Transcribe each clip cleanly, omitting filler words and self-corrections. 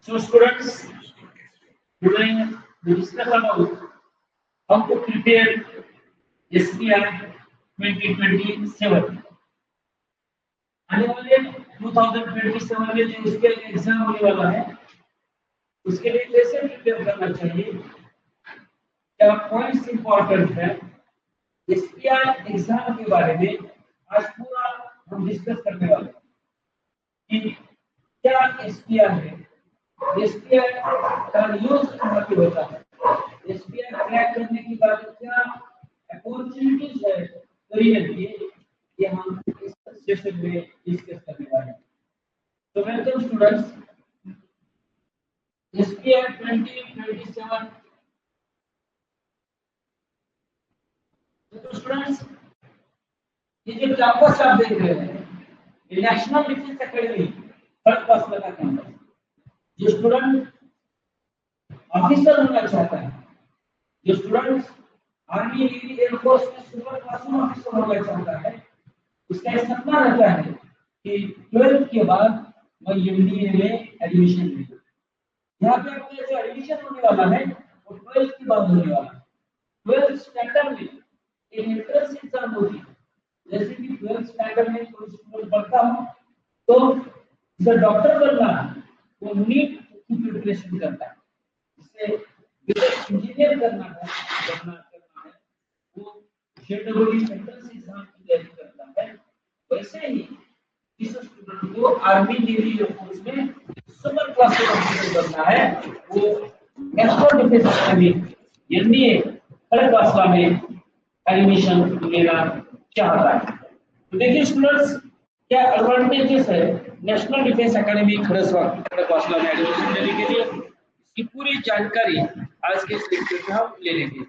So students, today we discuss about how to prepare SPI 2027. आने वाले 2027 में जो इसके एग्जाम होने वाला है, उसके लिए कैसे प्रिपेयर करना चाहिए, क्या पॉइंट्स इंपॉर्टेंट है, एसपीआई एग्जाम के बारे में आज पूरा हम डिस्कस करने वाले हैं कि क्या एसपीआई है, एसपीआई का यूज कहाँ पे होता है, एसपीआई क्रैक करने के बाद क्या अपॉर्चुनिटीज है करियर के, ये हम इस सेशन में डिस्कस करने वाले हैं। तो वेलकम स्टूडेंट्स, एसपीआई 2027। तो स्टूडेंट्स, ये जो कैंपस आप देख रहे हैं, ये national Defence academy third class का कैंपस। जो स्टूडेंट ऑफिसर होना चाहता है, जो स्टूडेंट आर्मी नेवी एयरफोर्स में सुपर क्लास ऑफिसर होना चाहता है, उसका एक सपना रहता है कि 12th के बाद मैं एमडीए में एडमिशन लूं। यहाँ पे आपका जो एडमिशन होने वाला है वो 12th के बाद होने वाला है। 12th स्टैंडर्ड में एक एंट्रेंस एग्जाम होती है, जैसे कि 12th स्टैंडर्ड में कोई स्टूडेंट पढ़ता हो तो जिसे डॉक्टर बनना है वो नीट की प्रिपरेशन करता है, जिसे इंजीनियर करना है वो जेडब्ल्यू एंट्रेंस एग्जाम की तैयारी करता है। वैसे ही इस स्टूडेंट को आर्मी नेवी एयरफोर्स में सुपर क्लास ऑफिसर बनना है, वो national Defence academy NDA third class में एडमिशन लेना चाहता है। तो देखिए स्टूडेंट्स, क्या एडवांटेजेस है नेशनल डिफेंस एकेडमी खड़गवासला में एडमिशन लेने के लिए, इसकी पूरी जानकारी आज के इस लेक्चर में हम ले लेंगे।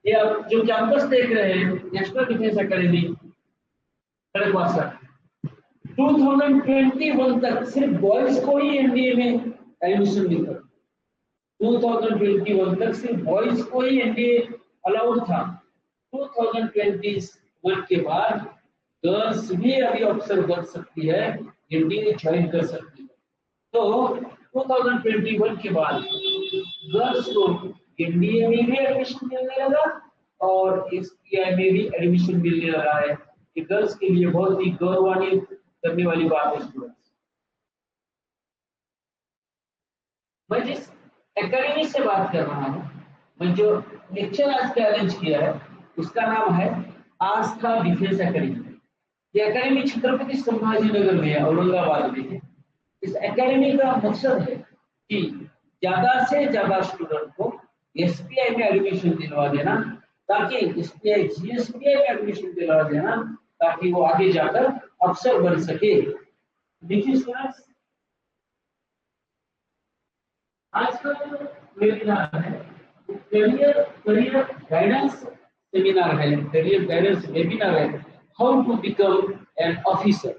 ये आप जो कैंपस देख रहे हैं नेशनल डिफेंस एकेडमी खड़गवासला, 2021 तक सिर्फ बॉयज को ही एनडीए में एडमिशन मिलता था। 2021 तक सिर्फ बॉयज को ही एनडीए अलाउड था। 2021 के बाद गर्ल्स भी अभी अफसर बन सकती है, एनडीए ज्वाइन कर सकती है। तो 2021 के बाद गर्ल्स को एनडीए में भी एडमिशन मिलने लगा और एसपीआई में भी एडमिशन मिलने लगा है। ये गर्ल्स के लिए बहुत ही गौरवान्वित करने वाली बात है स्टूडेंट्स। मैं जिस एकेडमी से बात कर रहा हूँ, मैं जो लेक्चर आज का अरेंज किया है उसका नाम है आस्था डिफेंस एकेडमी। ये एकेडमी छत्रपति संभाजीनगर में है, औरंगाबाद में है। इस एकेडमी का मकसद है कि ज्यादा से ज्यादा स्टूडेंट को एसपीआई में एडमिशन दिलवा देना, ताकि एसपीआई जीएसपीआई में एडमिशन दिलवा देना, ताकि वो आगे जाकर अफसर बन सके। देखिए स्टूडेंट्स, आज का जो वेबिनार है करियर करियर गाइडेंस सेमिनार है, करियर गाइडेंस वेबिनार है, how to become an officer.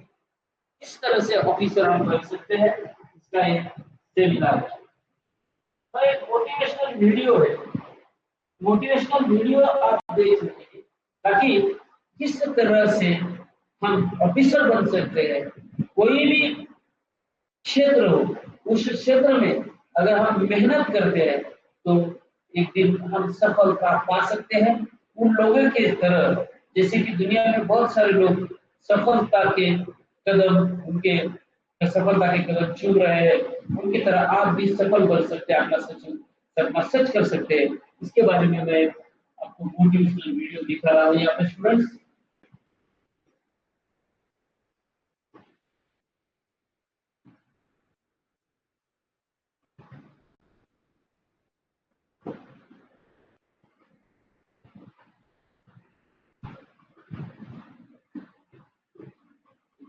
इस तरह से ऑफिसर हम बन सकते हैं, इसका एक सेमिनार है। तो एक मोटिवेशनल वीडियो है, मोटिवेशनल वीडियो आप देख लीजिए ताकि किस तरह से हम ऑफिसर बन सकते हैं। कोई भी क्षेत्र हो, उस क्षेत्र में अगर हम मेहनत करते हैं तो एक दिन हम सफलता पा सकते हैं। उन लोगों के तरह, जैसे कि दुनिया में बहुत सारे लोग सफलता के कदम उनके सफलता के कदम चूम रहे हैं, उनकी तरह आप भी सफल बन सकते हैं, अपना सच कर सकते हैं। इसके बारे में मैं आपको मोटिवेशनल वीडियो दिखा रहा हूँ यहाँ पे स्टूडेंट्स।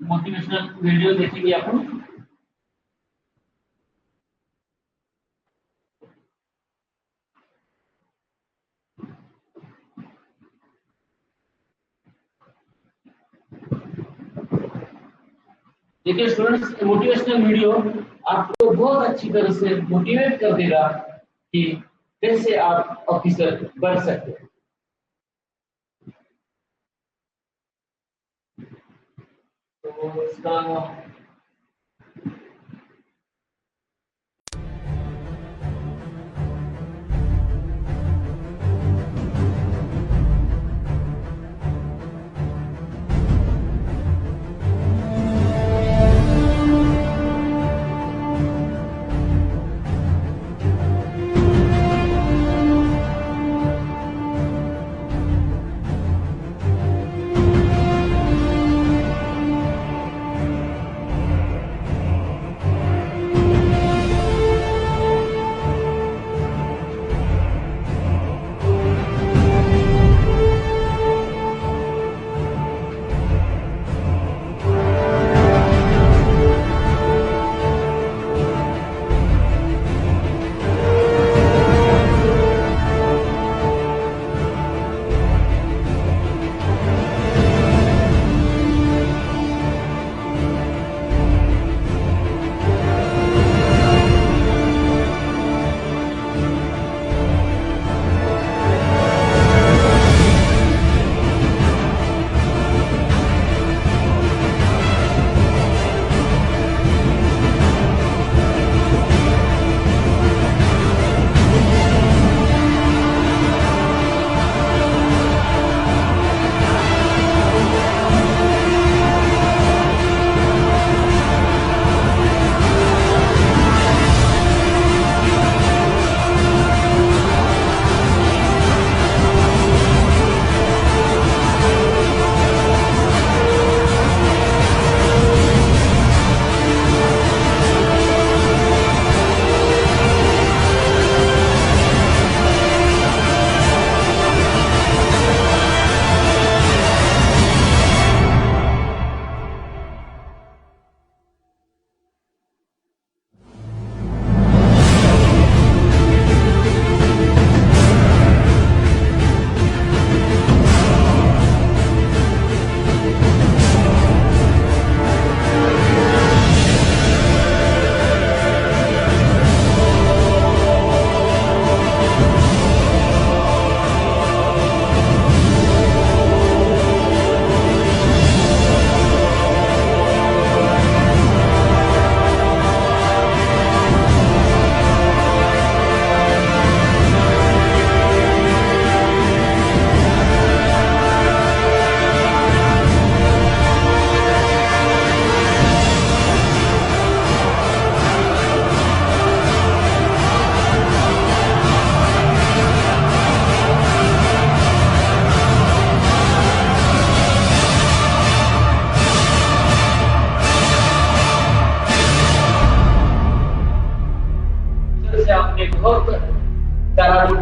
मोटिवेशनल वीडियो देखेंगे अपन। देखिए स्टूडेंट्स, मोटिवेशनल वीडियो आपको बहुत अच्छी तरह से मोटिवेट कर देगा कि कैसे आप ऑफिसर बन सकते हैं। तो इसका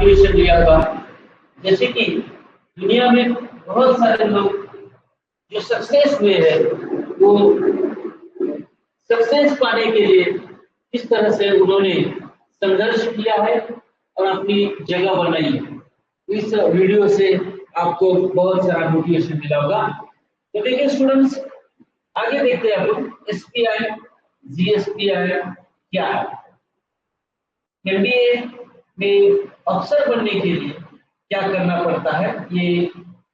मोटिवेशन लिया होगा। जैसे कि दुनिया में बहुत सारे लोग जो सक्सेस हुए हैं, वो सक्सेस पाने के लिए किस तरह से उन्होंने संघर्ष किया है और अपनी जगह बनाई है। इस वीडियो से आपको बहुत सारा मोटिवेशन मिला होगा। तो देखिए स्टूडेंट्स, आगे देखते हैं अपन एसपीआई जीएसपीआई क्या है। एमबीए में अफसर बनने के लिए क्या करना पड़ता है, ये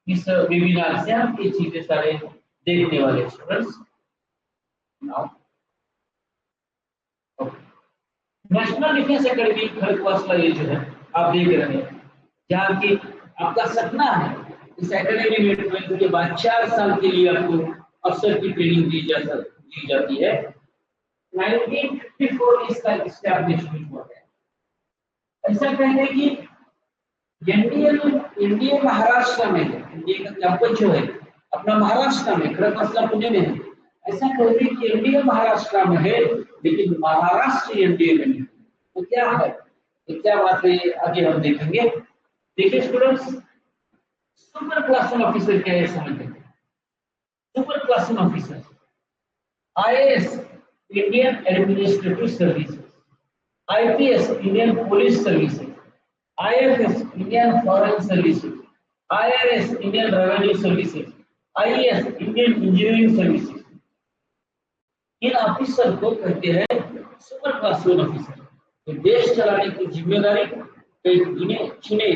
इस वेबिनार से हम ये चीजें सारे देखने वाले students. National Defence academy Khadakwasla ये जो है आप देख रहे हैं, जहाँ की आपका सपना है इस एकेडमी में 12th के बाद 4 साल के लिए आपको अफसर की ट्रेनिंग दी जाती है। 1954 इसका इस्टेब्लिशमेंट हुआ है। ऐसा कहते हैं कि एनडीए महाराष्ट्र में है, एनडीए का कैंपस जो है अपना महाराष्ट्र में खड़गवासला पुणे में है। ऐसा कहते हैं कि एनडीए महाराष्ट्र में है लेकिन महाराष्ट्र एनडीए में नहीं। तो क्या है, तो क्या बात है, आगे हम देखेंगे। देखिए students, super class one officer क्या है समझते हैं। Super class one officer IAS Indian Administrative Services, IPS Indian Police Services, IFS Indian Foreign Services, IRS Indian Revenue Services, IAS Indian Engineering Services. इन ऑफिसर को कहते हैं सुपर क्लास वन ऑफिसर। तो देश चलाने की जिम्मेदारी कई गिने चुने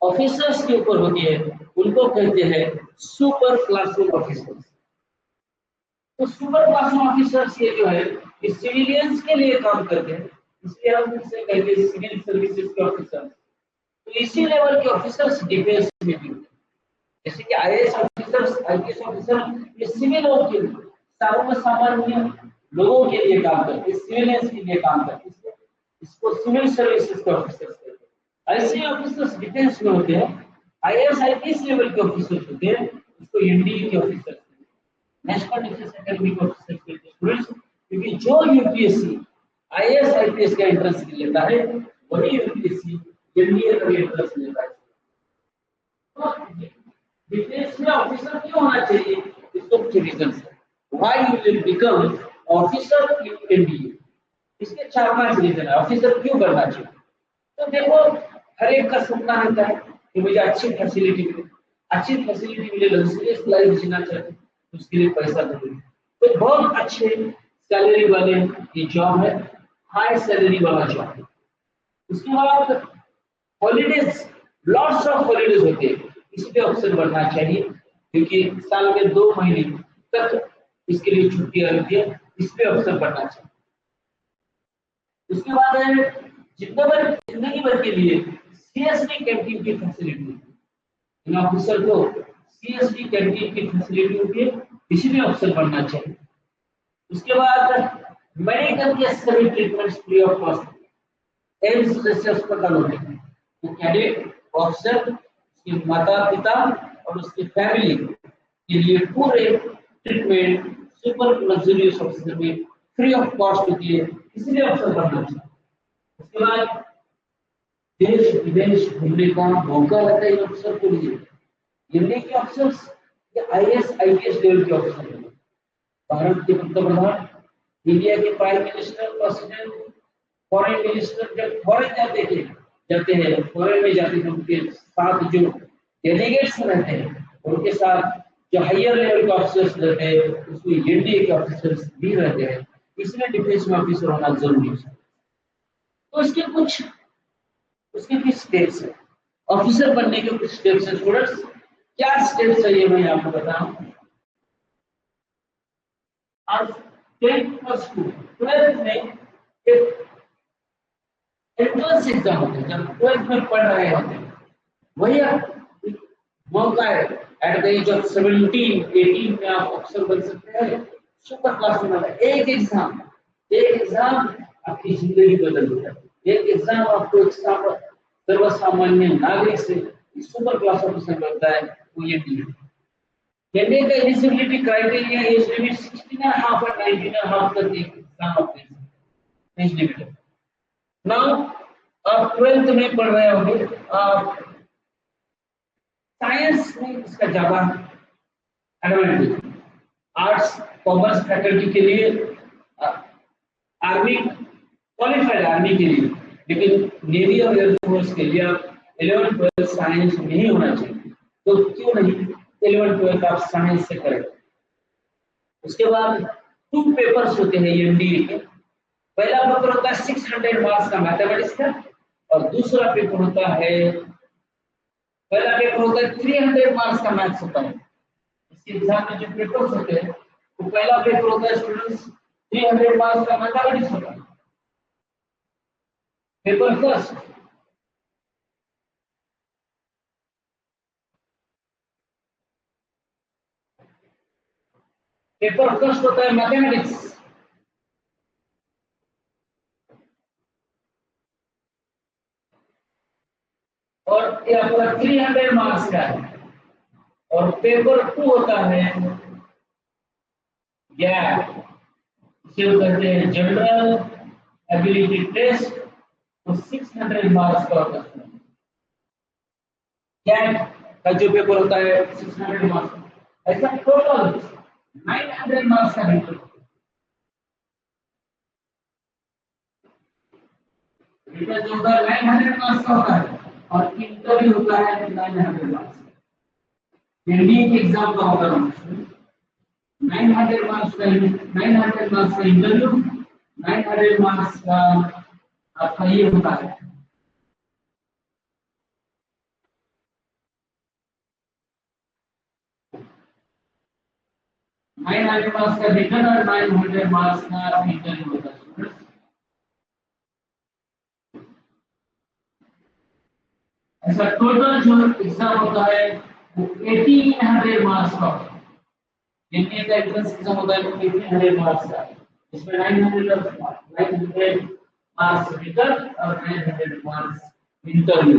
ऑफिसर्स के ऊपर होती है, उनको कहते हैं सुपर क्लास वन ऑफिसर्स। तो सुपर क्लास वन ऑफिसर्स ये जो है ये सिविलियंस के लिए काम करते हैं, इसलिए हम इसे कहते हैं सिविल सर्विसेज के ऑफिसर्स। तो इसी लेवल के ऑफिसर्स डिफेंस में भी होते हैं, जैसे कि आईएएस ऑफिसर्स, आईपीएस ऑफिसर, ये सिविल लोगों के लिए, सामान्य लोगों के लिए काम करते हैं, सिविलियंस के लिए काम करते हैं, इसको सिविल सर्विसेज के ऑफिसर्स कहते हैं। ऐसे ऑफिसर्स डिफेंस में होते हैं। आईएएस आईपीएस लेवल के ऑफिसर्स होते हैं, इसको एनडीए के ऑफिसर्स, नेशनल डिफेंस एकेडमी के ऑफिसर्स कहते हैं स्टूडेंट्स। क्योंकि जो यूपीएससी आईएएस आईपीएस का एंट्रेंस लेता है वही यूपीएससी एनडीए का एंट्रेंस लेता है। तो डिफेंस में ऑफिसर क्यों होना चाहिए, इसको कुछ रीजन है why you will become officer in NDA. इसके 4-5 रीजन है ऑफिसर क्यों करना चाहिए। तो देखो, हर एक का सपना रहता है कि मुझे अच्छी फैसिलिटी मिले, लग्जरियस लाइफ जीना चाहते हैं, उसके लिए पैसा जरूरी है। तो बहुत अच्छे सैलरी वाले ये जॉब है, हाई सैलरी वाला जॉब है। उसके बाद हॉलीडेज, लॉट्स ऑफ हॉलीडेज होते हैं, इसलिए अफसर बनना चाहिए क्योंकि साल में 2 महीने तक इसके लिए छुट्टियां रहती है, इसलिए अफसर बनना चाहिए। उसके बाद है जिंदगी भर के लिए सीएसडी कैंटीन की फैसिलिटी, इन ऑफिसर को सीएसडी कैंटीन की फैसिलिटी होती है, इसलिए अफसर बनना चाहिए। उसके बाद मेडिकल के सभी treatments free of cost, AIIMS जैसे अस्पताल होते हैं, तो कैडेट ऑफिसर, उसके माता पिता और उसकी फैमिली के लिए पूरे ट्रीटमेंट सुपर लग्जरियस ऑफिसर में फ्री ऑफ कॉस्ट होती है, इसलिए अफसर बनना चाहिए। उसके बाद देश विदेश घूमने का मौका रहता है इन अफसर को लिए। दिल्ली के अफसर्स या आईएएस आईपीएस लेवल के अफसर हैं। भारत के पंतप्रधान, इंडिया के prime minister, president, foreign minister जब फॉरेन जाते हैं फॉरेन में जाते हैं, उनके साथ जो डेलीगेट्स रहते हैं उनके साथ जो हायर लेवल के ऑफिसर्स रहते हैं उसमें एनडीए के ऑफिसर्स भी रहते हैं, इसलिए डिफेंस में ऑफिसर होना जरूरी है। तो उसके कुछ स्टेप्स है, ऑफिसर बनने के कुछ स्टेप्स है स्टूडेंट्स। क्या स्टेप्स है ये मैं आपको बताऊं। आज 10th प्लस 2 12th में एक एंट्रेंस एग्जाम होते हैं, जब 12th में पढ़ रहे होते हैं वही मौका है। एट द एज ऑफ 17-18 में आप अफसर बन सकते हैं। सुपर क्लास में एक एग्जाम आपकी जिंदगी बदल देता है। एक एग्जाम आपको सर्वसामान्य नागरिक से सुपर क्लास ऑफिसर बनता है, वो ये भी एनडीए का एलिजिबिलिटी क्राइटेरिया एज लिमिट 16.5 और 19.5 तक एक exam of age limit. Now आप 12th में पढ़ रहे होंगे, साइंस में इसका ज्यादा एडवांटेज। आर्ट्स कॉमर्स फैकल्टी के लिए आर्मी क्वालिफाइड आर्मी के लिए, लेकिन नेवी और एयरफोर्स के लिए 11th-12th साइंस नहीं होना चाहिए। तो क्यों नहीं 11th-12th आप साइंस से करें। उसके बाद 2 पेपर्स होते हैं एनडीए के। पहला पेपर होता है 600 मार्क्स का मैथमेटिक्स का, और दूसरा पेपर होता है, पहला पेपर होता है 300 मार्क्स का मैथ्स होता है। इसके एग्जाम में जो पेपर्स होते हैं, तो पहला पेपर होता है स्टूडेंट्स 300 मार्क्स का मैथमेटिक्स होता है, पेपर फर्स्ट। पेपर फर्स्ट होता है मैथमेटिक्स, और ये आपका 300 मार्क्स का है। और पेपर 2 होता है गैप, इसे कहते हैं जनरल एबिलिटी टेस्ट, तो 600 मार्क्स का होता है। गैप का जो पेपर होता है 600 मार्क्स, ऐसा टोटल 900 मार्क्स का पेपर। रिटर्न जो होता है 900 मार्क्स का होता है, और इंटरव्यू होता है 900 मार्क्स। एनडीए के एग्जाम का होता है 900 मार्क्स का, 900 मार्क्स का इंटरव्यू, 900 मार्क्स का आपका ये होता है नाइन हंड्रेड मार्क्स का रिटर्न, और 900 मार्क्स का इंटरव्यू होता है। ऐसा टोटल जो एग्जाम होता है वो 1800 मार्क्स का होता है। एनडीए का एंट्रेंस एग्जाम होता है 1800 मार्क्स का, इसमें 900 मार्क्स रिटर्न और 900 मार्क्स इंटरव्यू।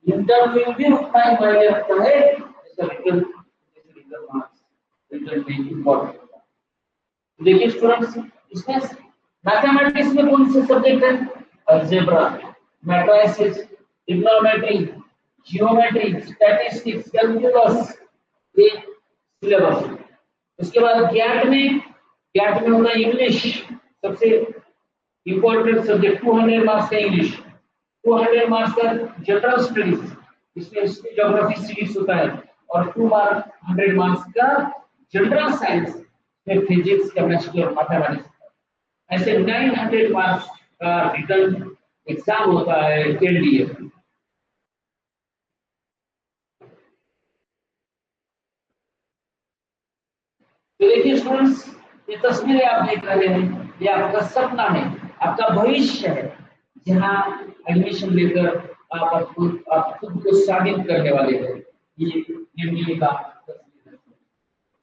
इंटरव्यू भी उतना ही मायने रखता है जैसा रिटर्न, मार्क्स रिटर्न में इंपॉर्टेंट होता है। देखिए स्टूडेंट्स, इसमें मैथमेटिक्स में कौन से सब्जेक्ट है? Algebra, matrices, trigonometry, geometry, statistics, calculus, ये सिलेबस। उसके बाद ज्ञात में होता है इंग्लिश, सबसे इंपॉर्टेंट सब्जेक्ट, 200 मार्क्स का इंग्लिश, 200 मार्क्स का जनरल स्टडीज, इसमें हिस्ट्री ज्योग्राफी सिविक्स होता है, और 200 मार्क्स का जनरल साइंस में फिजिक्स, केमिस्ट्री और मैथमेटिक्स। ऐसे 900 मार्क्स का रिटर्न एग्जाम होता है एनडीए। तो देखिए स्टूडेंट्स, ये तस्वीरें आप देख रहे हैं, ये आपका सपना है, आपका भविष्य है, जहां एडमिशन लेकर आप खुद को साबित करने वाले हैं। ये एमबीए का तस्वीर है।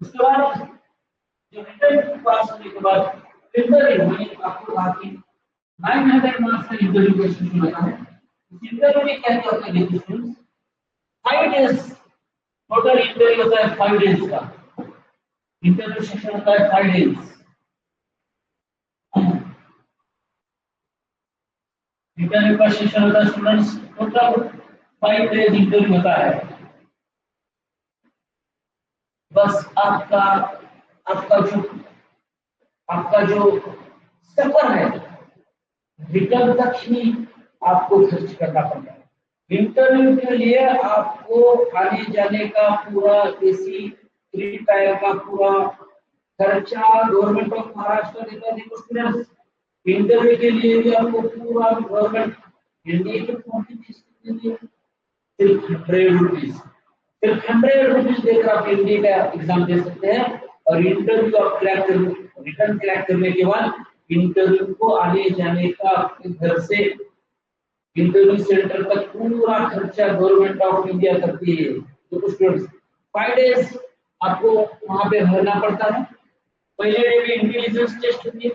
उसके बाद जो इंटरव्यू पास होने के बाद इंटरव्यू में आपको कहा कि 900 मार्क्स का इंटरव्यू क्वेश्चन होता है। इस इंटरव्यू में क्या क्या होता है देखिए स्टूडेंट्स, 5 डेज टोटल इंटरव्यू होता है, 5 डेज का इंटरव्यू सेशन होता है, 5 डेज। इंटरव्यू का सेशन होता है स्टूडेंट्स, टोटल 5 डेज इंटरव्यू होता है। बस आपका जो सफर है रिटर्न तक ही आपको खर्च करना पड़ता है। इंटरव्यू के लिए आपको आने जाने का पूरा एसी फ्री टायर का पूरा खर्चा गवर्नमेंट ऑफ महाराष्ट्र देता है। देखो स्टूडेंट्स, इंटरव्यू के लिए भी आपको पूरा गवर्नमेंट, इंडिया की फीस कितनी है? सिर्फ 100 रुपीज, सिर्फ 100 रुपीज देकर आप इंडिया का एग्जाम दे सकते हैं। और इंटरव्यू आप क्रैक कर, रिटर्न क्रैक करने के बाद इंटरव्यू को आने जाने का आपके घर से इंटरव्यू सेंटर तक पूरा खर्चा गवर्नमेंट ऑफ इंडिया करती है। तो स्टूडेंट्स 5 डेज आपको वहां पे रहना पड़ता है। पहले डे में इंटेलिजेंस टेस्ट होती है,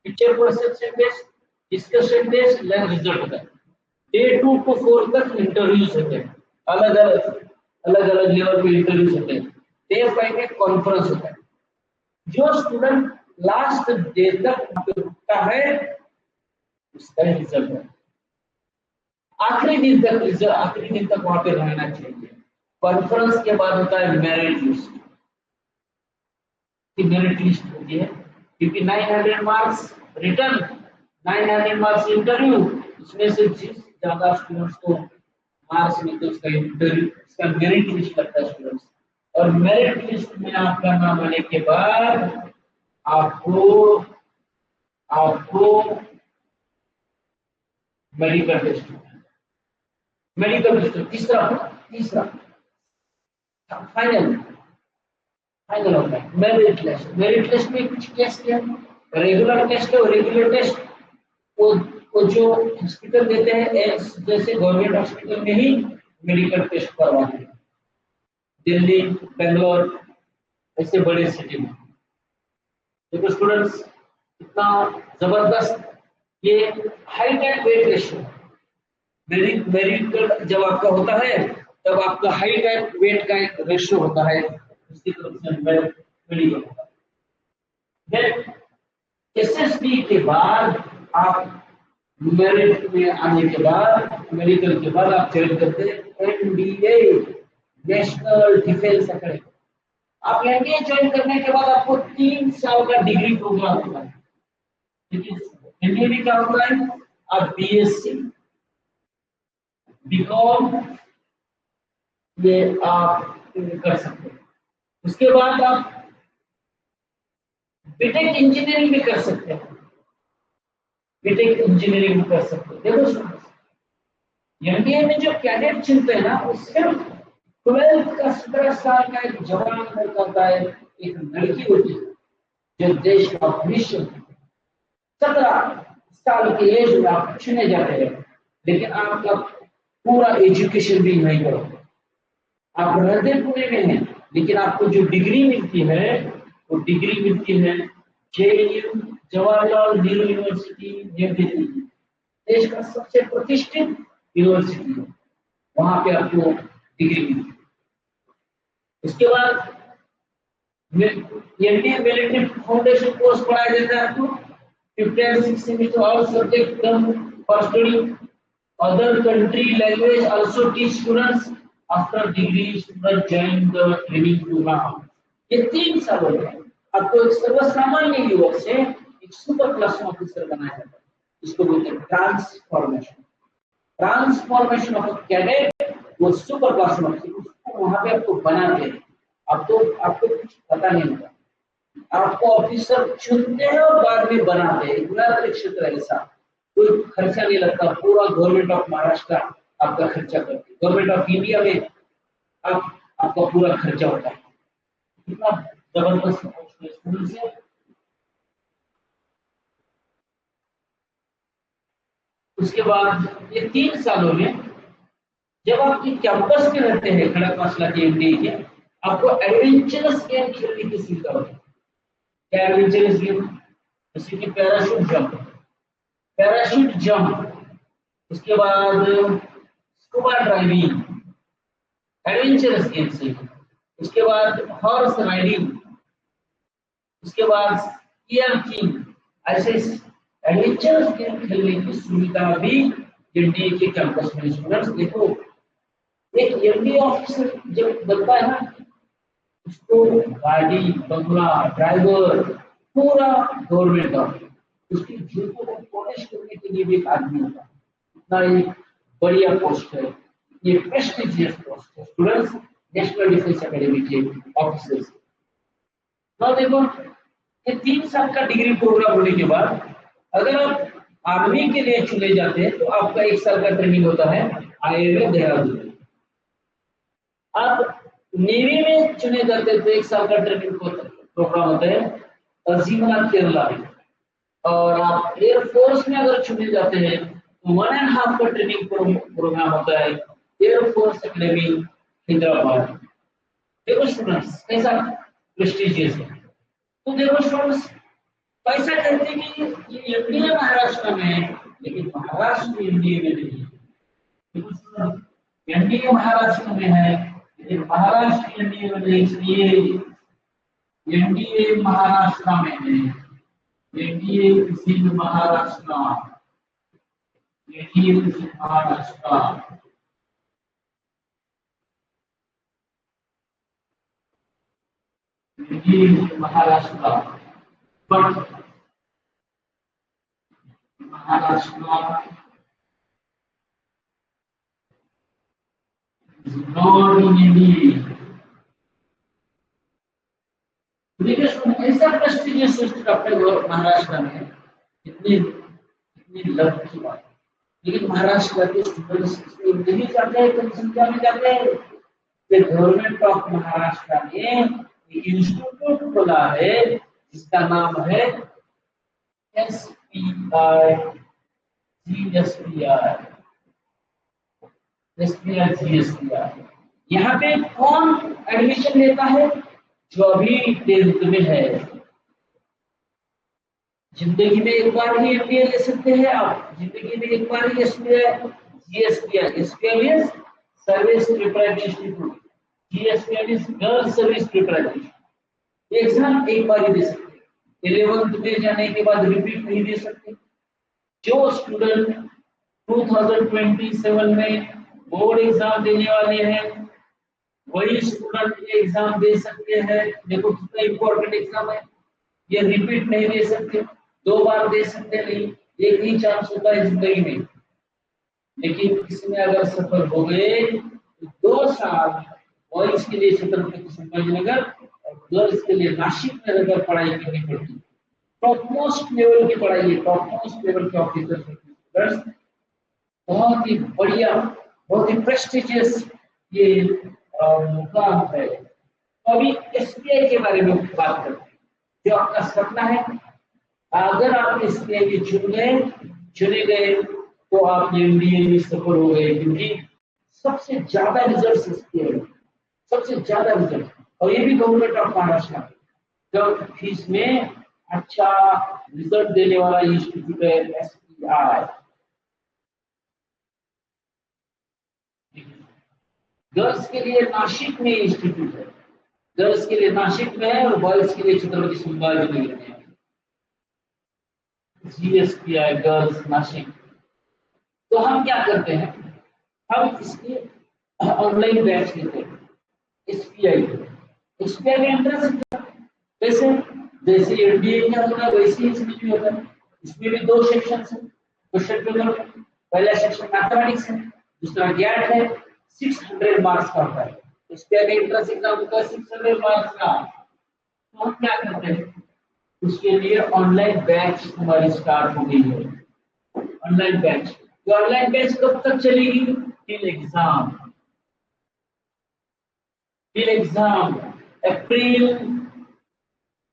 picture perception test, discussion test, लैंग रिजल्ट होता है। डे 2 to 4 तक इंटरव्यूज होते हैं, अलग अलग लेवल पे इंटरव्यूज होते हैं। डे 5 में कॉन्फ्रेंस होता है। जो स्टूडेंट लास्ट डे तक रुकता है उसका रिजल्ट है। आखिरी दिन तक वहां पे रहना चाहिए। कॉन्फ्रेंस के बाद होता है मेरिट लिस्ट, की मेरिट लिस्ट होती है, क्योंकि 900 मार्क्स रिटर्न, 900 मार्क्स इंटरव्यू, इसमें से जिस ज्यादा स्टूडेंट्स को मार्क्स मिलते उसका इंटरव्यू, इसका मेरिट लिस्ट लगता है स्टूडेंट्स। और मेरिट लिस्ट में आपका नाम आने के बाद आपको आपको मेडिकल टेस्ट, तीसरा फाइनल होता है मेरिट लिस्ट। मेरिट लिस्ट में कुछ टेस्ट है, रेगुलर टेस्ट है, रेगुलर टेस्ट वो जो हॉस्पिटल देते हैं, जैसे गवर्नमेंट हॉस्पिटल में ही मेडिकल टेस्ट करवाते हैं, दिल्ली, बेंगलोर, ऐसे बड़े सिटी में। देखो स्टूडेंट्स, इतना जबरदस्त ये height and weight ratio, medical जब आपका होता है तब आपका हाइट एंड वेट का एक रेशियो होता है, उसकी तरफ से मेडिकल होता है। देन एसएसबी के बाद आप मेरिट में आने के बाद, मेडिकल के बाद आप ज्वाइन करते हैं एनडीए, नेशनल डिफेंस एकेडमी। आप एनडीए ज्वाइन करने के बाद आपको 3 साल का डिग्री प्रोग्राम होता है। एनडीए में क्या होता है, आप बीएससी, बीकॉम ये आप कर सकते हैं। उसके बाद आप बीटेक इंजीनियरिंग भी कर सकते हैं, बीटेक इंजीनियरिंग भी कर सकते हैं। देखो एनडीए में जो कैडेट चुनते हैं ना, वो सिर्फ 12 का 17 साल का एक जवान होता है, एक लड़की होती है जो देश का भविष्य, 17 साल की एज में आप चुने जाते हैं। लेकिन आपका पूरा एजुकेशन भी नहीं करो, आप रहते पुणे में हैं, लेकिन आपको जो डिग्री मिलती है वो डिग्री मिलती है जेएनयू, जवाहरलाल नेहरू यूनिवर्सिटी, नई दिल्ली, देश का सबसे प्रतिष्ठित यूनिवर्सिटी है, वहां पे आपको डिग्री मिलती है। उसके बाद एनडीए मिलिट्री फाउंडेशन कोर्स पढ़ाया जाता है आपको, 15 and 16 semester all subject come for study, other country language also teach students, after degree student join the training program। ये 3 साल हो गए, आपको एक सर्वसामान्य युवक से एक सुपर क्लास ऑफिसर बनाया जाता है, इसको बोलते हैं ट्रांसफॉर्मेशन ऑफ अ कैडेट, वो सुपर क्लास ऑफिसर, उसको वहां पे आपको बनाते हैं। आपको कुछ पता नहीं होता, आपको ऑफिसर चुनते हैं और बाद में बनाते हैं, इतना क्षेत्र है ऐसा, कोई खर्चा नहीं लगता, पूरा गवर्नमेंट ऑफ महाराष्ट्र आपका खर्चा करती है, गवर्नमेंट ऑफ इंडिया में आपका पूरा खर्चा होता है। कितना जबरदस्त स्कूल से। उसके बाद ये 3 सालों में जब आप कैंपस में रहते हैं खड़क मसला के एनडीए के, आपको एडवेंचरस गेम खेलने की सुविधा होती है। क्या एडवेंचरस गेम, जैसे कि पैराशूट जंप, उसके बाद स्कूबा ड्राइविंग, एडवेंचरस गेम से, उसके बाद हॉर्स राइडिंग, उसके बाद स्कीइंग, ऐसे एडवेंचरस गेम खेलने की सुविधा भी एनडीए के कैंपस में। स्टूडेंट्स देखो, एक एनडीए ऑफिसर जब बनता है ना, उसको गाड़ी, बंगला, ड्राइवर, पूरा गवर्नमेंट का, उसकी जूतों को पॉलिश करने के लिए भी एक आदमी होता है। इतना एक बढ़िया पोस्ट है, ये प्रेस्टिजियस पोस्ट है स्टूडेंट्स, नेशनल डिफेंस एकेडमी के ऑफिसर्स। तो देखो, ये 3 साल का डिग्री प्रोग्राम होने के बाद अगर आप आर्मी के लिए चुने जाते हैं तो आपका 1 साल का ट्रेनिंग होता है आईएमए देहरादून। आप नेवी में चुने जाते हैं तो 1 साल का ट्रेनिंग प्रोग्राम होता है अजीमला केरला में, और आप एयरफोर्स में अगर चुने जाते हैं तो 1.5 का ट्रेनिंग प्रोग्राम होता है एयरफोर्स एकेडमी हैदराबाद। देखो स्टूडेंट्स कैसा प्रेस्टिजियस है। तो देखो स्टूडेंट्स, पैसा कहते हैं कि ये एनडीए महाराष्ट्र में है, लेकिन महाराष्ट्र एनडीए में नहीं है। एनडीए महाराष्ट्र में है लेकिन महाराष्ट्र एनडीए में नहीं, इसलिए एनडीए महाराष्ट्र में है, एनडीए किसी Maharashtra. Maharashtra, Maharashtra, but Maharashtra is not in India. देखिए ऐसा प्रेस्टिजियस इंस्टीट्यूट अपने महाराष्ट्र में इतनी इतनी लव की बात है। लेकिन महाराष्ट्र के स्टूडेंट्स नहीं चाहते हैं, कम संख्या में जाते हैं। गवर्नमेंट ऑफ महाराष्ट्र ने इंस्टीट्यूट खोला है जिसका नाम है SPI GSPI, SPI GSPI। यहाँ पे कौन एडमिशन लेता है? जो अभी 10th में है। जिंदगी में एक बार ही MBA ले सकते हैं आप, जिंदगी में एक बार ही SPI GSPI, SPI means service preparatory institute, GSPI means girls service preparatory. Exam एक बार ही दे सकते हैं, 11th में जाने के बाद रिपीट नहीं दे सकते। जो स्टूडेंट 2027 में बोर्ड एग्जाम देने वाले हैं वही स्टूडेंट ये एग्जाम दे सकते हैं। देखो कितना इंपॉर्टेंट एग्जाम है, ये रिपीट नहीं दे सकते, 2 बार दे सकते नहीं, एक ही चांस होता है जिंदगी में। लेकिन इसमें अगर सफल हो गए तो 2 साल बॉयज के लिए छत्रपति संभाजीनगर और गर्ल्स के लिए नासिक में रहकर पढ़ाई करनी पड़ती है। टॉप मोस्ट लेवल की पढ़ाई है, टॉप मोस्ट लेवल के ऑफिसर, बहुत ही बढ़िया, बहुत ही प्रेस्टिजियस ये मुकाम है। तो अभी SPI के बारे में बात करते हैं। जो आपका सपना है, अगर आप SPI में चुने गए तो आप MBA में सफल हो गए, क्योंकि सबसे ज्यादा रिजल्ट SPI है, सबसे ज्यादा रिजल्ट, और ये भी गवर्नमेंट ऑफ महाराष्ट्र जब फीस में अच्छा रिजल्ट देने वाला इंस्टीट्यूट है SPI। गर्ल्स के लिए नासिक में इंस्टीट्यूट है, गर्ल्स के लिए नासिक में है और बॉयज के लिए छत्रपति संभाजीनगर में है। GSPI girls Nashik. तो हम क्या करते हैं, हम इसके ऑनलाइन बैच लेते हैं। SPI में एंट्रेंस कैसे, जैसे MBA में होता है वैसे ही इसमें भी होता है। इसमें भी 2 सेक्शन है क्वेश्चन पेपर में। पहला सेक्शन मैथमेटिक्स है, दूसरा गैट है, 600 मार्क्स का होता है। SPI का एंट्रेंस एग्जाम होता है 600 मार्क्स का। तो हम क्या करते हैं, उसके लिए ऑनलाइन बैच हमारी स्टार्ट हो गई है। ऑनलाइन बैच, तो ऑनलाइन बैच कब तक चलेगी? टिल एग्जाम अप्रैल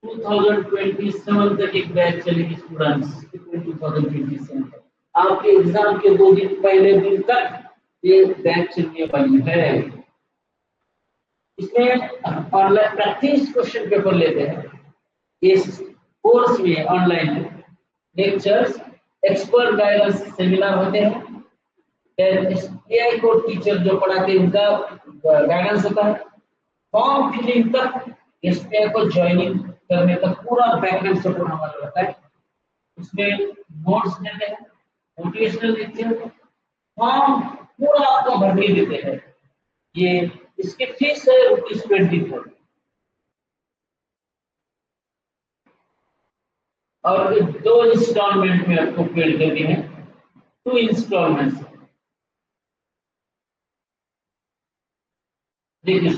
2027 तक एक बैच चलेगी स्टूडेंट्स। 2027 तक आपके एग्जाम के 2 दिन पहले दिन तक ये बैच चलने वाली है। इसमें ऑनलाइन 35 क्वेश्चन पेपर लेते हैं। इस कोर्स में online lectures, expert guidance seminar होते हैं, SPI को टीचर जो पढ़ाते हैं उनका गाइडेंस होता है। फॉर्म फिलिंग तक, SPI को ज्वाइनिंग करने तक पूरा बैकएंड सपोर्ट हमारा रहता है। उसमें नोट्स देते हैं, मोटिवेशनल लेक्चर, फॉर्म पूरा आपको भरने देते हैं। ये इसकी फीस है ₹24 और 2 इंस्टॉलमेंट में आपको पेड करनी है, 2 इंस्टॉलमेंट। देखिए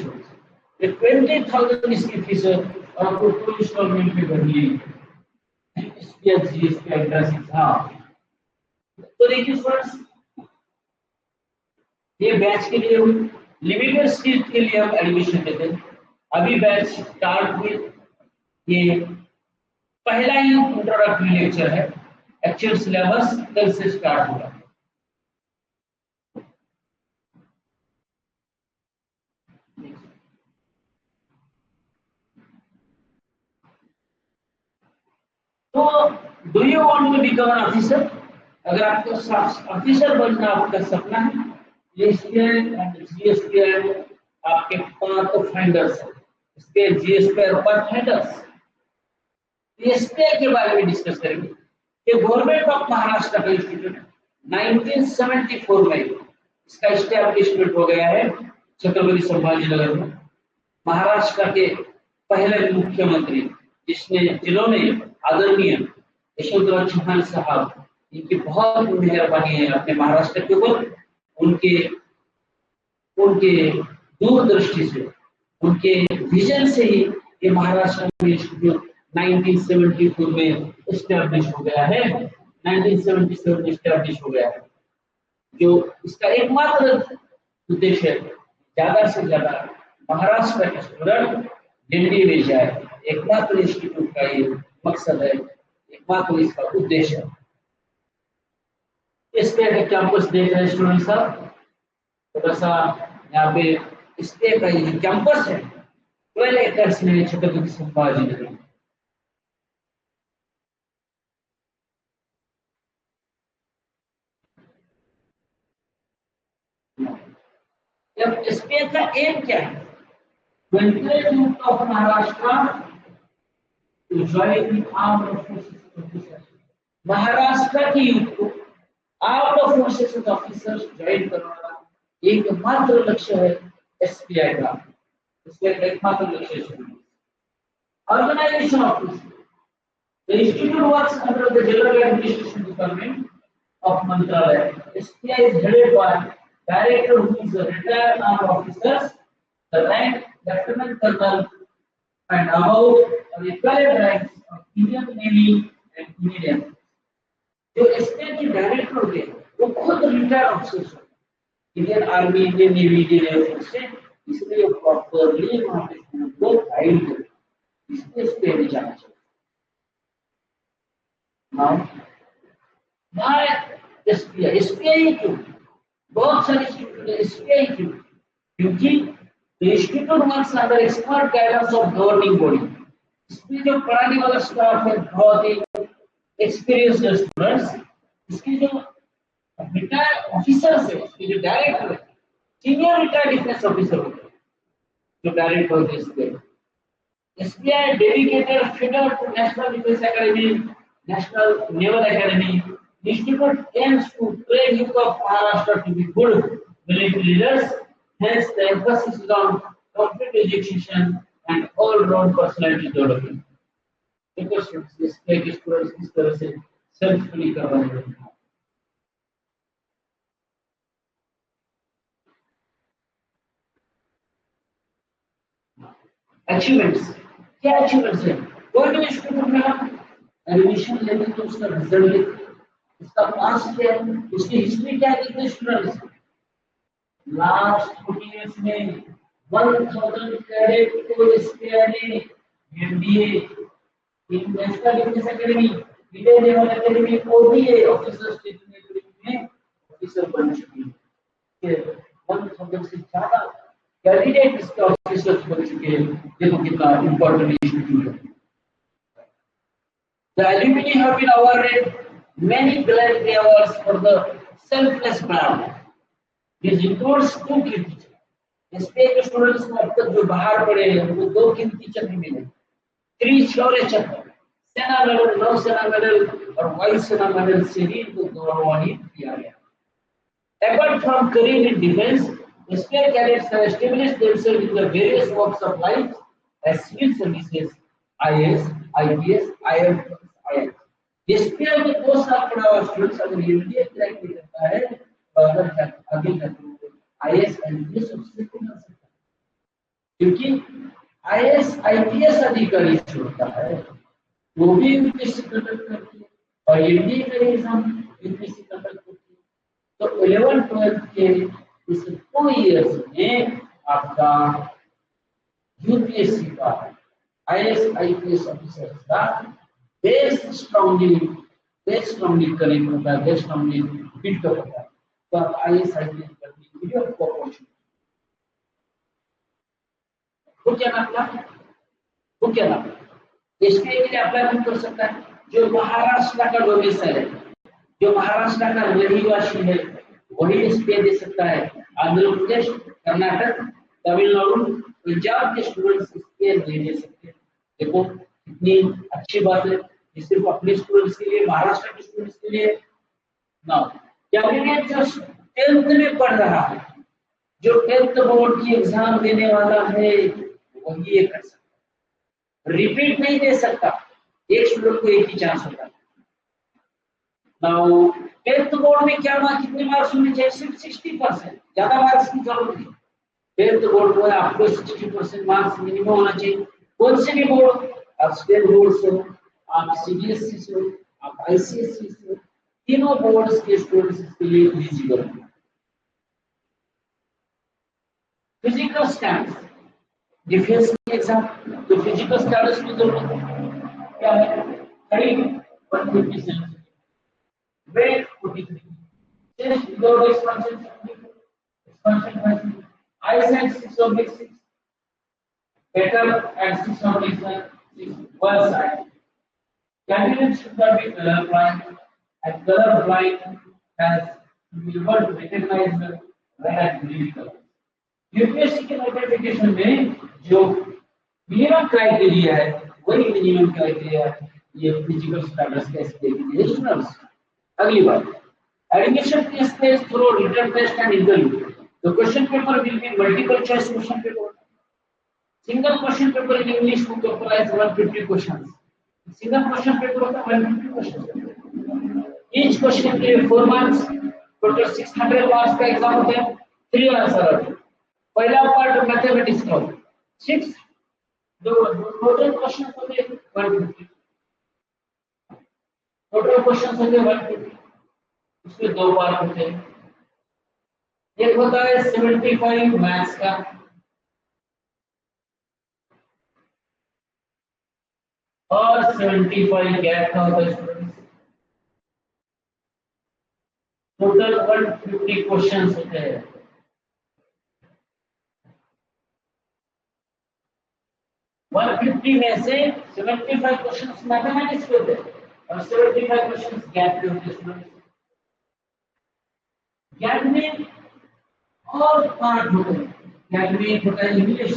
20,000 इसकी फीस है और आपको 2 इंस्टॉलमेंट में भरनी है। इसकी एंट्रेंस एग्जाम। तो देखिए फ्रेंड्स, ये बैच के लिए लिमिटेड सीट के लिए हम एडमिशन देते हैं। अभी बैच स्टार्ट हुई, ये पहला ही इंट्रोडक्टरी लेक्चर है, एक्चुअल सिलेबस कल से स्टार्ट होगा। तो do you want to become an officer? अगर आपको ऑफिसर बनना आपका सपना है, SPI एंड GSPI आपके पाथ फाइंडर्स हैं। इसके GSPI और पाथ फाइंडर्स SPI के बारे में डिस्कस करेंगे। ये गवर्नमेंट ऑफ महाराष्ट्र का इंस्टीट्यूट है, 1974 में इसका इस्टेब्लिशमेंट हो गया है छत्रपति संभाजीनगर में। महाराष्ट्र के पहले मुख्यमंत्री जिन्होंने आदरणीय यशवंतराव चौहान साहब, इनकी बहुत मेहरबानी है अपने महाराष्ट्र के ऊपर। उनके उनके दूरदृष्टि से, उनके विजन से ही ये महाराष्ट्र इंस्टीट्यूट 1974 में इस्टेब्लिश हो गया है, 1977 में इस्टेब्लिश हो गया है। जो इसका एकमात्र उद्देश्य है ज्यादा से ज्यादा महाराष्ट्र के स्टूडेंट दिल्ली में जाए, एकमात्र इंस्टीट्यूट का ये मकसद है, एकमात्र इसका उद्देश्य है। इसके कैंपस देख रहे हैं स्टूडेंट साहब, थोड़ा सा यहाँ पे इसके का ये कैंपस है 12 एकर्स में छत्रपति संभाजीनगर में। अब इसके का एम क्या है? To encourage youth of Maharashtra to join the armed forces. Maharashtra की यूथ को आर्म्ड फोर्सेस ऑफिसर्स ज्वाइन करवाना एकमात्र लक्ष्य है एसपीआई का। इसका एकमात्र लक्ष्य है organisation of this. The institute works under the General Administration Department of Mantralaya. SPI is headed by director who is a retired armed officer, the rank Lieutenant Colonel and above are equivalent ranks of Indian Navy and Indian. जो SPI के director होते हैं वो खुद retired officers हैं, Indian army, Indian navy, Indian air force से, इसलिए properly वहां पे उनको गाइड करें, इसलिए SPI में जाना चाहिए। एसपीआई क्यों? बहुत सारे एसपीआई क्यों? क्योंकि institute works under expert guidance of governing body. इसमें जो पढ़ाने वाला स्टाफ है बहुत ही एक्सपीरियंस्ड स्टूडेंट्स, इसके जो रिटायर्ड ऑफिसर्स है, इसके जो डायरेक्टर है, सीनियर रिटायर्ड डिफेंस ऑफिसर होते हैं जो डायरेक्टर होते हैं इसके। SPI dedicated figure to National Defence Academy, National Naval Academy. The institute aims to train youth of Maharashtra to be good military leaders. Hence, the emphasis is on complete education and all-round personality development. देखो students इस तरह से self study करवाने हैं। Achievements, क्या achievements है? कोई भी स्टूडेंट में एडमिशन लेने तो उसका रिजल्ट, उसका पास क्या है, उसकी हिस्ट्री क्या है, कितने स्टूडेंट्स लास्ट 40 इयर्स में 1000 कैडेट को एसपीआई ने MBA in national Defence academy, Indian naval academy ODA officer station academy में ऑफिसर बन चुकी है। 1000 से ज्यादा कैंडिडेट इसके ऑफिसर्स बन चुके हैं। देखो कितना इंपॉर्टेंट इंस्टीट्यूट है। The alumni have been awarded many gallantry awards for the selfless brand. This includes 2 कीर्ति चक्र। एसपीआई के स्टूडेंट्स को अब तक जो बाहर पड़े हैं उनको 2 कीर्ति चक्र मिले, 3 शौर्य चक्र, सेना मेडल, नौसेना मेडल और वायुसेना मेडल से भी इनको गौरवान्वित किया गया। Apart from career in defense, SPI cadets have established themselves in the various walks of life as civil services, IAS, IPS, IAS, IAS। SPI में 2 साल पढ़ा हुआ स्टूडेंट्स अगर यूनिटी क्रैक भी करता है तो अगर आगे जाकर IAS, IPS ऑफिसर बन सकता है, क्योंकि IAS, IPS अधिकारी जो होता है वो भी यूपीएससी कंडक्ट करती है और यूनिटी का एग्जाम यूपीएससी कंडक्ट करती है। तो 11-12 के इस 2 इयर्स में आपका यूपीएससी का IAS, IPS ऑफिसर का बेस स्ट्रांगली कनेक्ट होता है, बेस स्ट्रांगली बिल्ड होता है। तो आप IAS, IPS करने के लिए आपको अपॉर्चुनिटी वो क्या नाम एसपीआई के लिए अप्लाई कर सकता है। जो महाराष्ट्र का डोमिसाइल है, जो महाराष्ट्र का रहिवासी है वही एसपीआई दे सकता है। आंध्र प्रदेश, कर्नाटक, तमिलनाडु, पंजाब के स्टूडेंट्स एसपीआई नहीं दे सकते। देखो कितनी अच्छी बात है, सिर्फ अपने स्टूडेंट्स के लिए, महाराष्ट्र के स्टूडेंट्स के लिए ना, कैंडिडेट जो 10th में पढ़ रहा है, जो 10th बोर्ड की एग्जाम देने वाला है, वही ये कर सकता, रिपीट नहीं दे सकता। एक स्टूडेंट को एक ही चांस होता है। नाउ 10th बोर्ड में क्या मार्क्स, कितने मार्क्स होने चाहिए? सिर्फ 60%, ज्यादा मार्क्स की जरूरत नहीं। 10th बोर्ड में आपको 60% मार्क्स मिनिमम होना चाहिए। कौन से भी बोर्ड, आप स्टेट बोर्ड से, आप सीबीएसई से, आप आईसीएसई से, तीनों बोर्ड्स के स्टूडेंट्स के लिए एलिजिबल हैं। फिजिकल स्टैंडर्ड्स, डिफेंस एग्जाम, तो फिजिकल स्टैंडर्ड्स की जरूरत है। क्या है? Height 150 centimetre, weight 43, chest without expansion 74, expansion 5, eyesight 6/6, better at 6/6, one side. Candidates should not be colorblind, and colorblind has to be able to recognize the red and green color. UPSC के notification में जो minimum criteria है, वही minimum criteria ये physical standards का इसके students. अगली बात, admission test is through written test and interview. The question paper will be multiple choice question paper. Single question paper in English will comprise 150 questions. Single question paper होता है 150 questions. Each question के लिए 4 marks, total 600 marks का exam होता है। 3 answer होते हैं। पहला पार्ट मैथमेटिक्स का 6, दो टोटल क्वेश्चन होते हैं 150, टोटल क्वेश्चन होते हैं 150, उसके 2 पार्ट होते हैं। एक होता है 75 मैथ्स का, और 75 गैप का होता है। टोटल 150 क्वेश्चंस होते हैं। वन 150 में से 75 क्वेश्चंस मैथमेटिक्स के होते हैं और 75 क्वेश्चंस गैप के होते हैं। गैप में और पार्ट होते हैं। गैप में एक होता है इंग्लिश,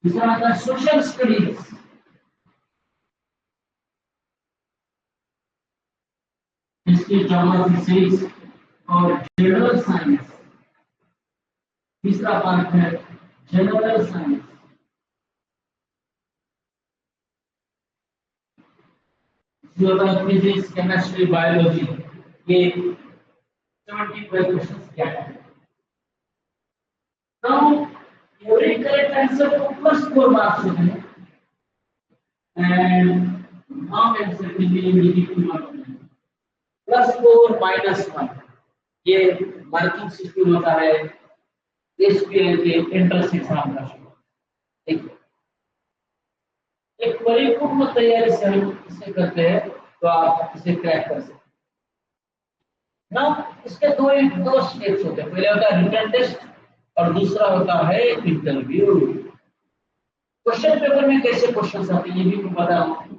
दूसरा होता है सोशल स्टडीज, इसकी ज्योग्राफी सिविक्स और जनरल साइंस। तीसरा पार्ट है जनरल साइंस, जो होता है फिजिक्स, केमिस्ट्री, बायोलॉजी। ये 75 क्वेश्चंस क्या है। नाउ every correct answer को plus 4 marks होते हैं and wrong answer के लिए नेगेटिव मार्क्स होते हैं। +4 -1 ये मार्किंग सिस्टम होता है एसपीएल के एंट्रेंस एग्जाम का। ठीक, एक परिपूर्ण तैयारी से हम इसे करते हैं तो आप इसे क्रैक कर सकते हैं ना। इसके दो स्टेप्स होते हैं, पहले होता है रिटन टेस्ट और दूसरा होता है इंटरव्यू। क्वेश्चन पेपर में कैसे क्वेश्चंस आते हैं ये भी मैं बता रहा हूं।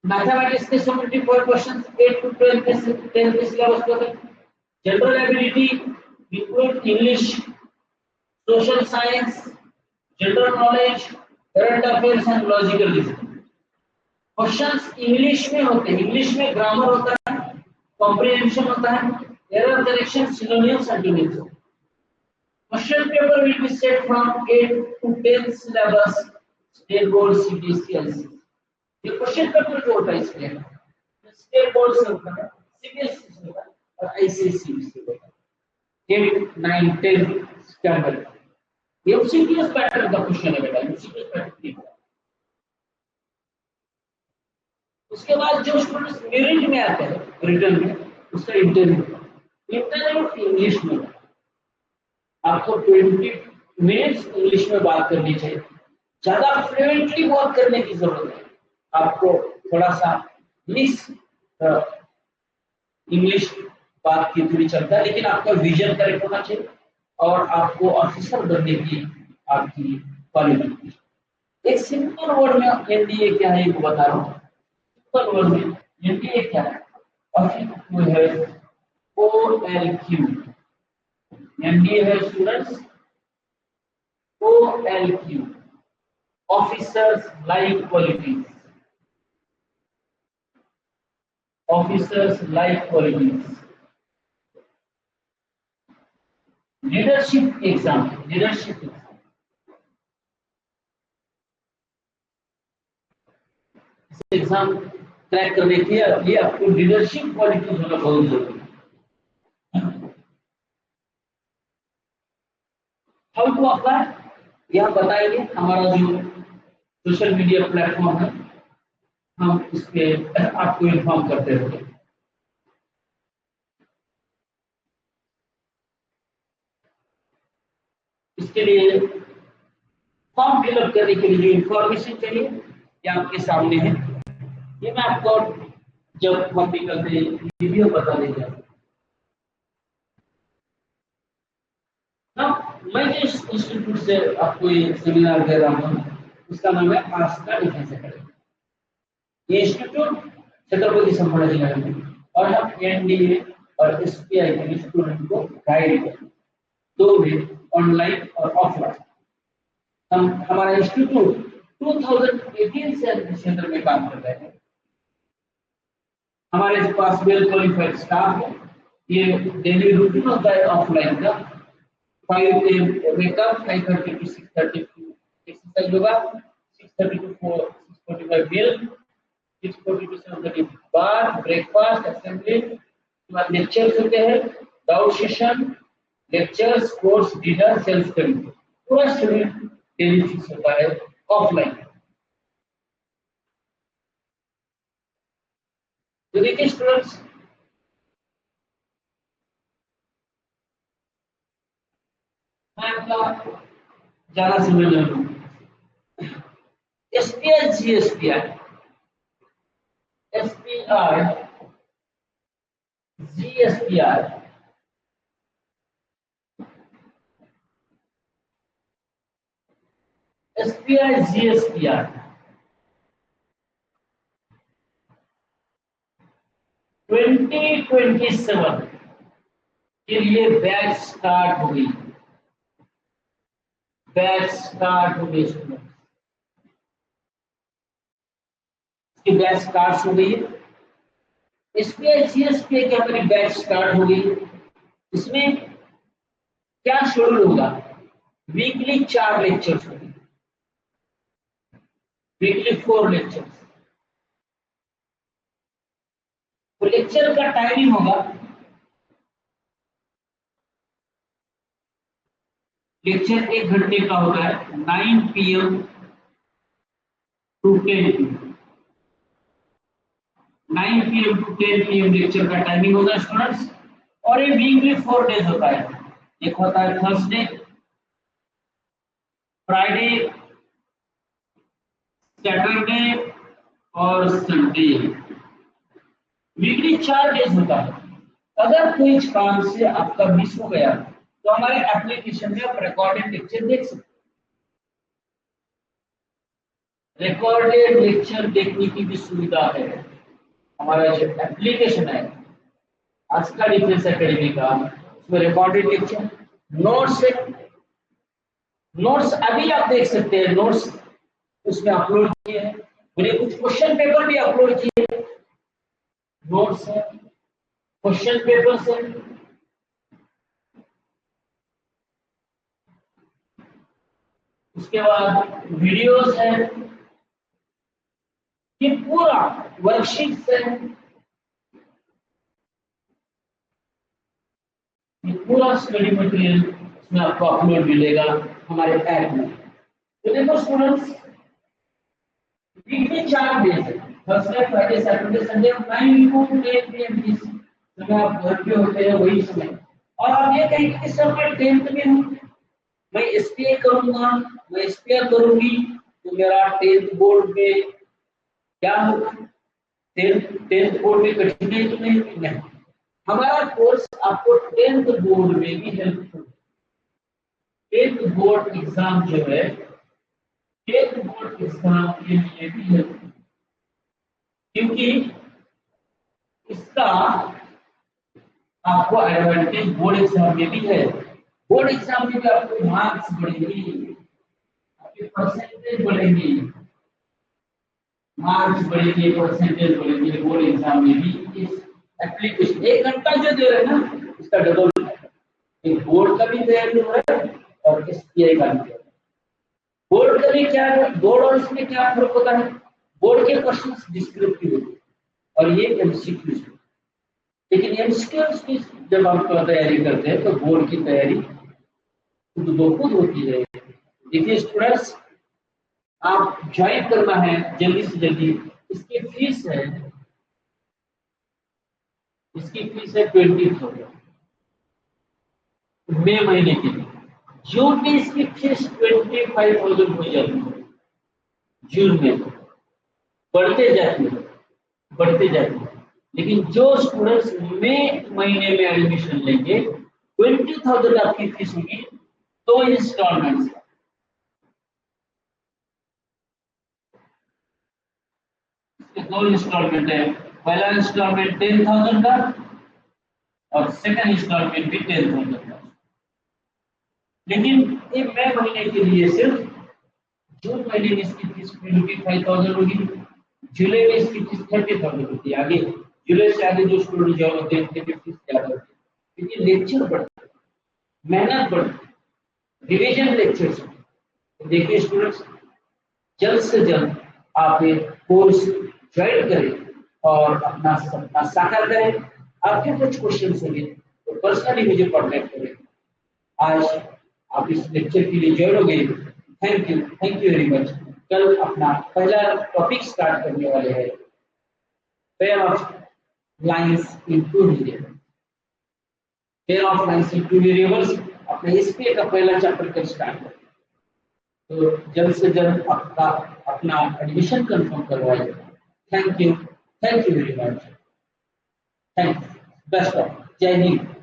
मैथमेटिक्स के 74 क्वेश्चंस 8 to 12 के 10 के सिलेबस के होते हैं। General ability include English, social science, general knowledge, current affairs and logical reasoning. Questions English में होते हैं, इंग्लिश में ग्रामर होता है, कॉम्प्रिहेंशन होता है, error correction, synonyms, antonyms. Question paper will be set from 8 to 10 syllabus, state board, CBSE, ICSE. ये question paper जो होता है इसमें स्टेट बोर्ड से होता है, सीबीएसई से होता है और आईसीएसई से होता है। 8, 9, 10 स्टैंडर्ड एमसीक्यूएस पैटर्न का क्वेश्चन है बेटा, एमसीक्यूएस पैटर्न नहीं। उसके बाद जो स्टूडेंट्स मेरिट में आते हैं रिटर्न में, उसका इंटरव्यू इंग्लिश में। आपको 20 मिनट्स इंग्लिश में बात करनी चाहिए, ज्यादा फ्लुएंटली बात करने की जरूरत है। आपको थोड़ा सा मिक्स इंग्लिश बात की थोड़ी चलता है, लेकिन आपका विजन करेक्ट होना चाहिए और आपको ऑफिसर बनने की आपकी क्वालिटी। एक सिंपल वर्ड में एनडीए क्या है ये बता रहा हूँ। सिंपल वर्ड में एनडीए क्या है, ऑफिसर है OLQ। एनडीए है students OLQ, officers like qualities. Officers life qualities. Leadership exam, leadership exam crack करने के लिए आपको लीडरशिप क्वालिटी होना बहुत जरूरी है। हाउ टू अप्लाई, यह बताएंगे हमारा जो सोशल मीडिया प्लेटफॉर्म है, हम इस पे आपको इन्फॉर्म करते रहते हैं। इसके लिए फॉर्म फिलअप करने के लिए जो इंफॉर्मेशन चाहिए ये आपके सामने है। ये मैं आपको जब हम निकलते हैं वीडियो बता देंगे। मैं जिस इंस्टीट्यूट से आपको ये सेमिनार दे रहा हूँ उसका नाम है आस्था डिफेंस एकेडमी। ये इंस्टीट्यूट छत्रपति संभाजी नगर में, और हम एनडीए और एसपीआई के स्टूडेंट को गाइड करते हैं, दो वे, ऑनलाइन और ऑफलाइन। हम हमारा इंस्टीट्यूट 2018 से इस क्षेत्र में काम कर रहे हैं। हमारे पास वेल क्वालिफाइड स्टाफ है। ये डेली रूटीन होता है ऑफलाइन का, 5 AM वेकअप, 5:30 to 6:30 एक्सरसाइज होगा, 6:30 to 6:45 मील, 6:40 to 7:30 बार ब्रेकफास्ट, असेंबली, बाद लेक्चर्स होते हैं, doubt session, lectures, course, dinner, self study, पूरा शेड्यूल डेली फिक्स होता है ऑफलाइन। तो देखिए स्टूडेंट्स, मैं आपका ज्यादा समय ले लूं। एसपीआई, जीएसपीआई, एसपीआई, जीएसपीआई, एसपीआई, जीएसपीआई 2027 के लिए बैच स्टार्ट हो गई। बैच स्टार्ट हो गई स्टूडेंट, इसकी बैच स्टार्ट हो गई है। एसपीआई, जीएसपीआई की हमारी बैच स्टार्ट हो गई। इसमें क्या शेड्यूल होगा? वीकली 4 लेक्चर्स होंगे, वीकली 4 लेक्चर्स। तो लेक्चर का टाइमिंग होगा, लेक्चर 1 घंटे का होता है, 9 PM to 10 PM। 9 PM to 10 PM lecture का टाइमिंग होगा स्टूडेंट्स। और ये वीकली 4 डेज होता है। एक होता है थर्सडे, फ्राइडे, सैटरडे और संडे। वीकली 4 डेज होता है। अगर कोई काम से आपका मिस हो गया तो हमारे एप्लीकेशन में आप रिकॉर्डेड लेक्चर देख सकते हैं। रिकॉर्डेड लेक्चर देखने की भी सुविधा है। हमारा जो एप्लीकेशन है आस्था डिफेंस एकेडमी का, उसमें रिकॉर्डेड लेक्चर, नोट्स है। नोट्स अभी आप देख सकते हैं, नोट्स उसमें अपलोड किए हैं। मैंने कुछ क्वेश्चन पेपर भी अपलोड किए हैं। नोट्स है, क्वेश्चन पेपर्स है, उसके बाद वीडियोस है, ये पूरा वर्कशीट है, ये पूरा स्टडी मटेरियल इसमें आपको अपलोड मिलेगा हमारे ऐप में। तो देखो स्टूडेंट्स, वीकली 4 डेज है, Thursday, Friday, Saturday, Sunday, 9 to 10 PM जिस समय आप घर पे होते हैं वही समय। और आप ये कहेंगे कि सर मैं 10th में हूँ, मैं एसपीआई करूंगा, मैं एसपीआई करूंगी, तो मेरा 10th बोर्ड में क्या होगा? 10th बोर्ड में कठिनाई तो नहीं। हमारा कोर्स आपको 10th बोर्ड में भी हेल्पफुल। 10th बोर्ड एग्जाम जो है, 10th बोर्ड एग्जाम के लिए भी हेल्पफुल, क्योंकि इसका आपको एडवांटेज बोर्ड एग्जाम में भी है। बोर्ड एग्जाम में भी आपको मार्क्स बढ़ेंगे, आपके परसेंटेज बढ़ेंगे, मार्क्स बढ़ेंगे, परसेंटेज बढ़ेंगे बोर्ड एग्जाम में भी। इस एप्लीकेशन 1 घंटा जो दे रहे हैं ना, इसका डबल एक बोर्ड का भी तैयारी हो रहा है और एसपीआई का भी। बोर्ड का भी क्या है, बोर्ड और इसमें क्या फर्क होता है? बोर्ड के क्वेश्चंस डिस्क्रिप्टिव होते हैं और ये एमसीक्यू है। लेकिन एमसीक्यूज की जब आप तैयारी करते हैं तो बोर्ड की तैयारी खुद ब खुद होती है। देखिए स्टूडेंट्स, आप ज्वाइन करना है जल्दी से जल्दी। इसकी फीस है 20,000 मई महीने के लिए। जून में इसकी फीस 25,000 हो जाती है। जून में बढ़ते जाती है। लेकिन जो स्टूडेंट्स मई महीने में एडमिशन लेंगे 20,000 आपकी फीस होगी 2 इंस्टॉलमेंट्स। दो इंस्टॉलमेंट है, पहला इंस्टॉलमेंट 10,000 का और सेकंड इंस्टॉलमेंट भी 10,000 का। लेकिन ये मई महीने के लिए सिर्फ जून महीने में इसकी फीस 25,000 होगी, जुलाई में इसकी फीस 30,000 होती है। आगे जुलाई से आगे जो स्टूडेंट जॉइन होते हैं उनकी फीस ज्यादा होती है, क्योंकि लेक्चर बढ़ते हैं, मेहनत बढ़ती है, रिवीजन लेक्चर्स। देखिए स्टूडेंट्स, जल्द से जल्द आप ये कोर्स ज्वाइन करें और अपना सपना साकार करें। आपके कुछ क्वेश्चन होंगे तो पर्सनली मुझे कॉन्टैक्ट करें। आज आप इस लेक्चर के लिए ज्वाइन हो गए, थैंक यू वेरी मच। कल अपना पहला टॉपिक स्टार्ट करने वाले हैं, pair of lines in two variables. Pair of lines in two variables अपने एसपीए का पहला चैप्टर कल स्टार्ट करें। तो जल्द से जल्द आपका अपना एडमिशन कंफर्म करवाइए। Thank you very much. Thanks, best of, जय हिंद।